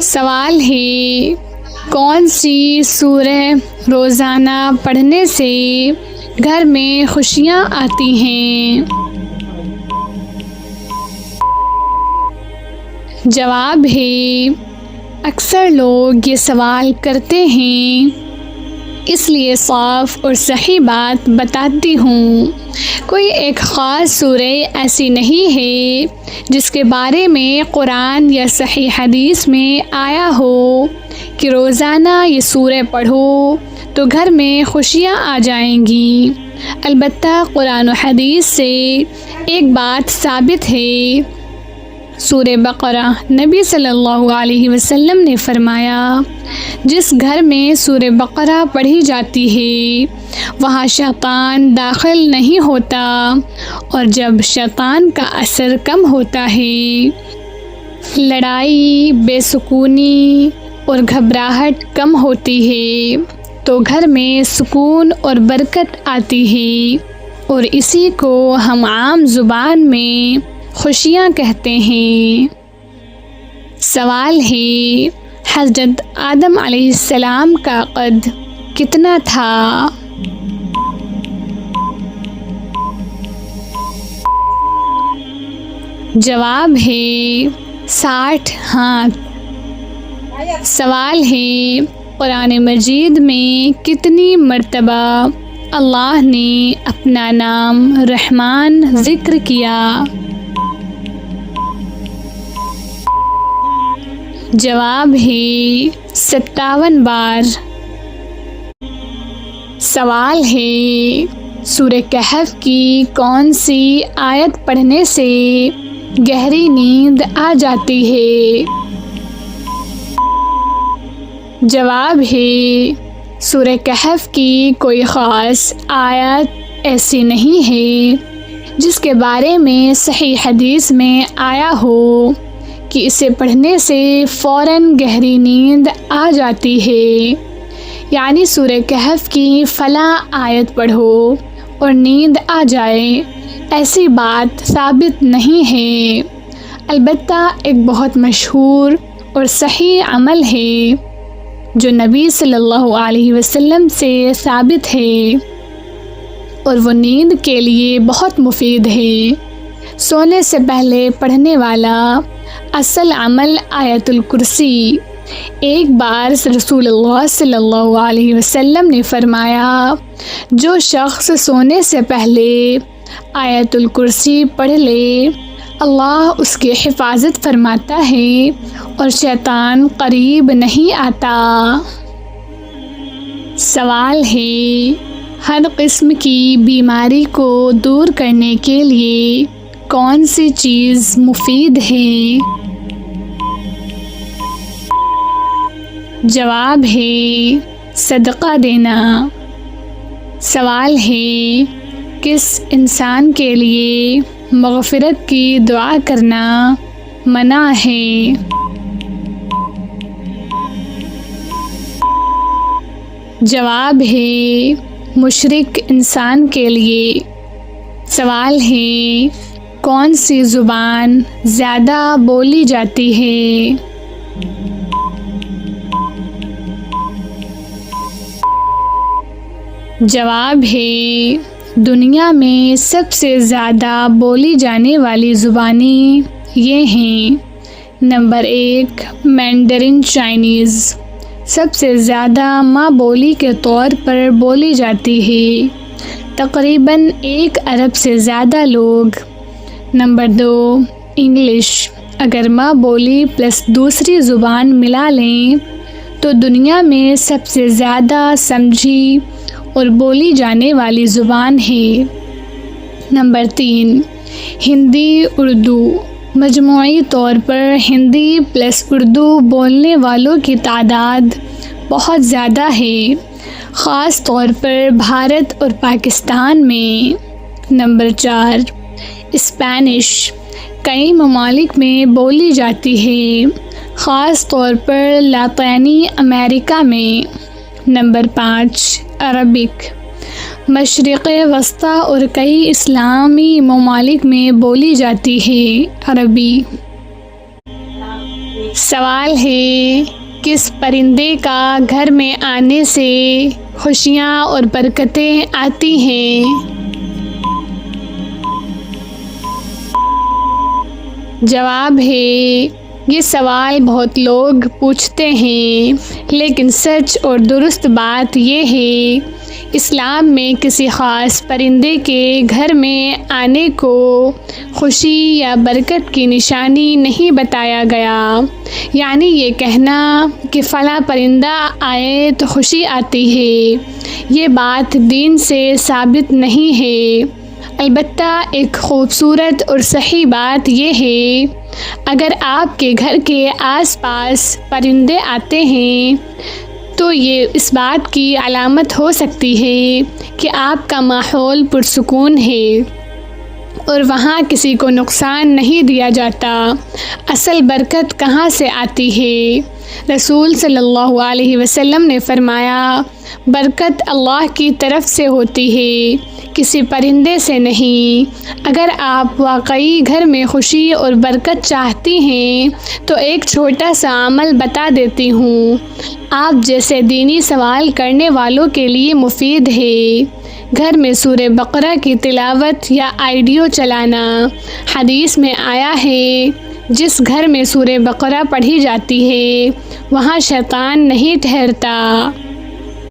سوال ہے، کون سی سورہ روزانہ پڑھنے سے گھر میں خوشیاں آتی ہیں؟ جواب ہے، اکثر لوگ یہ سوال کرتے ہیں، اس لیے صاف اور صحیح بات بتاتی ہوں۔ کوئی ایک خاص سورہ ایسی نہیں ہے جس کے بارے میں قرآن یا صحیح حدیث میں آیا ہو کہ روزانہ یہ سورہ پڑھو تو گھر میں خوشیاں آ جائیں گی۔ البتہ قرآن و حدیث سے ایک بات ثابت ہے۔ سورہ بقرہ نبی صلی اللہ علیہ وسلم نے فرمایا، جس گھر میں سورہ بقرہ پڑھی جاتی ہے وہاں شیطان داخل نہیں ہوتا، اور جب شیطان کا اثر کم ہوتا ہے، لڑائی، بے سکونی اور گھبراہٹ کم ہوتی ہے، تو گھر میں سکون اور برکت آتی ہے، اور اسی کو ہم عام زبان میں خوشیاں کہتے ہیں۔ سوال ہے، حضرت آدم علیہ السلام کا قد کتنا تھا؟ جواب ہے 60 ہاتھ۔ سوال ہے، قرآن مجید میں کتنی مرتبہ اللہ نے اپنا نام رحمان ذکر کیا؟ جواب ہے 57 بار۔ سوال ہے، سورہ کہف کی کون سی آیت پڑھنے سے گہری نیند آ جاتی ہے؟ جواب ہے، سورہ کہف کی کوئی خاص آیت ایسی نہیں ہے جس کے بارے میں صحیح حدیث میں آیا ہو کہ اسے پڑھنے سے فوراً گہری نیند آ جاتی ہے، یعنی سورہ کہف کی فلاں آیت پڑھو اور نیند آ جائے، ایسی بات ثابت نہیں ہے۔ البتہ ایک بہت مشہور اور صحیح عمل ہے جو نبی صلی اللہ علیہ وسلم سے ثابت ہے، اور وہ نیند کے لیے بہت مفید ہے۔ سونے سے پہلے پڑھنے والا اصل عمل آیت الکرسی۔ ایک بار رسول اللہ صلی اللہ علیہ وسلم نے فرمایا، جو شخص سونے سے پہلے آیت الکرسی پڑھ لے، اللہ اس کی حفاظت فرماتا ہے اور شیطان قریب نہیں آتا۔ سوال ہے، ہر قسم کی بیماری کو دور کرنے کے لیے کون سی چیز مفید ہے؟ جواب ہے، صدقہ دینا۔ سوال ہے، کس انسان کے لیے مغفرت کی دعا کرنا منع ہے؟ جواب ہے، مشرک انسان کے لیے۔ سوال ہے، کون سی زبان زیادہ بولی جاتی ہے؟ جواب ہے، دنیا میں سب سے زیادہ بولی جانے والی زبانیں یہ ہیں۔ نمبر 1، مینڈرن چائنیز، سب سے زیادہ ماں بولی کے طور پر بولی جاتی ہے، تقریباً 1 ارب سے زیادہ لوگ۔ نمبر 2، انگلش، اگر ماں بولی پلس دوسری زبان ملا لیں تو دنیا میں سب سے زیادہ سمجھی اور بولی جانے والی زبان ہے۔ نمبر 3، ہندی اردو، مجموعی طور پر ہندی پلس اردو بولنے والوں کی تعداد بہت زیادہ ہے، خاص طور پر بھارت اور پاکستان میں۔ نمبر 4، اسپینش، کئی ممالک میں بولی جاتی ہے، خاص طور پر لاطینی امریکہ میں۔ نمبر 5، عربک، مشرق وسطی اور کئی اسلامی ممالک میں بولی جاتی ہے عربی۔ سوال ہے، کس پرندے کا گھر میں آنے سے خوشیاں اور برکتیں آتی ہیں؟ جواب ہے، یہ سوال بہت لوگ پوچھتے ہیں، لیکن سچ اور درست بات یہ ہے، اسلام میں کسی خاص پرندے کے گھر میں آنے کو خوشی یا برکت کی نشانی نہیں بتایا گیا۔ یعنی یہ کہنا کہ فلاں پرندہ آئے تو خوشی آتی ہے، یہ بات دین سے ثابت نہیں ہے۔ البتہ ایک خوبصورت اور صحیح بات یہ ہے، اگر آپ کے گھر کے آس پاس پرندے آتے ہیں تو یہ اس بات کی علامت ہو سکتی ہے کہ آپ کا ماحول پرسکون ہے اور وہاں کسی کو نقصان نہیں دیا جاتا۔ اصل برکت کہاں سے آتی ہے؟ رسول صلی اللہ علیہ وسلم نے فرمایا، برکت اللہ کی طرف سے ہوتی ہے، کسی پرندے سے نہیں۔ اگر آپ واقعی گھر میں خوشی اور برکت چاہتی ہیں تو ایک چھوٹا سا عمل بتا دیتی ہوں، آپ جیسے دینی سوال کرنے والوں کے لیے مفید ہے۔ گھر میں سورہ بقرہ کی تلاوت یا آڈیو چلانا۔ حدیث میں آیا ہے، جس گھر میں سورہ بقرہ پڑھی جاتی ہے وہاں شیطان نہیں ٹھہرتا۔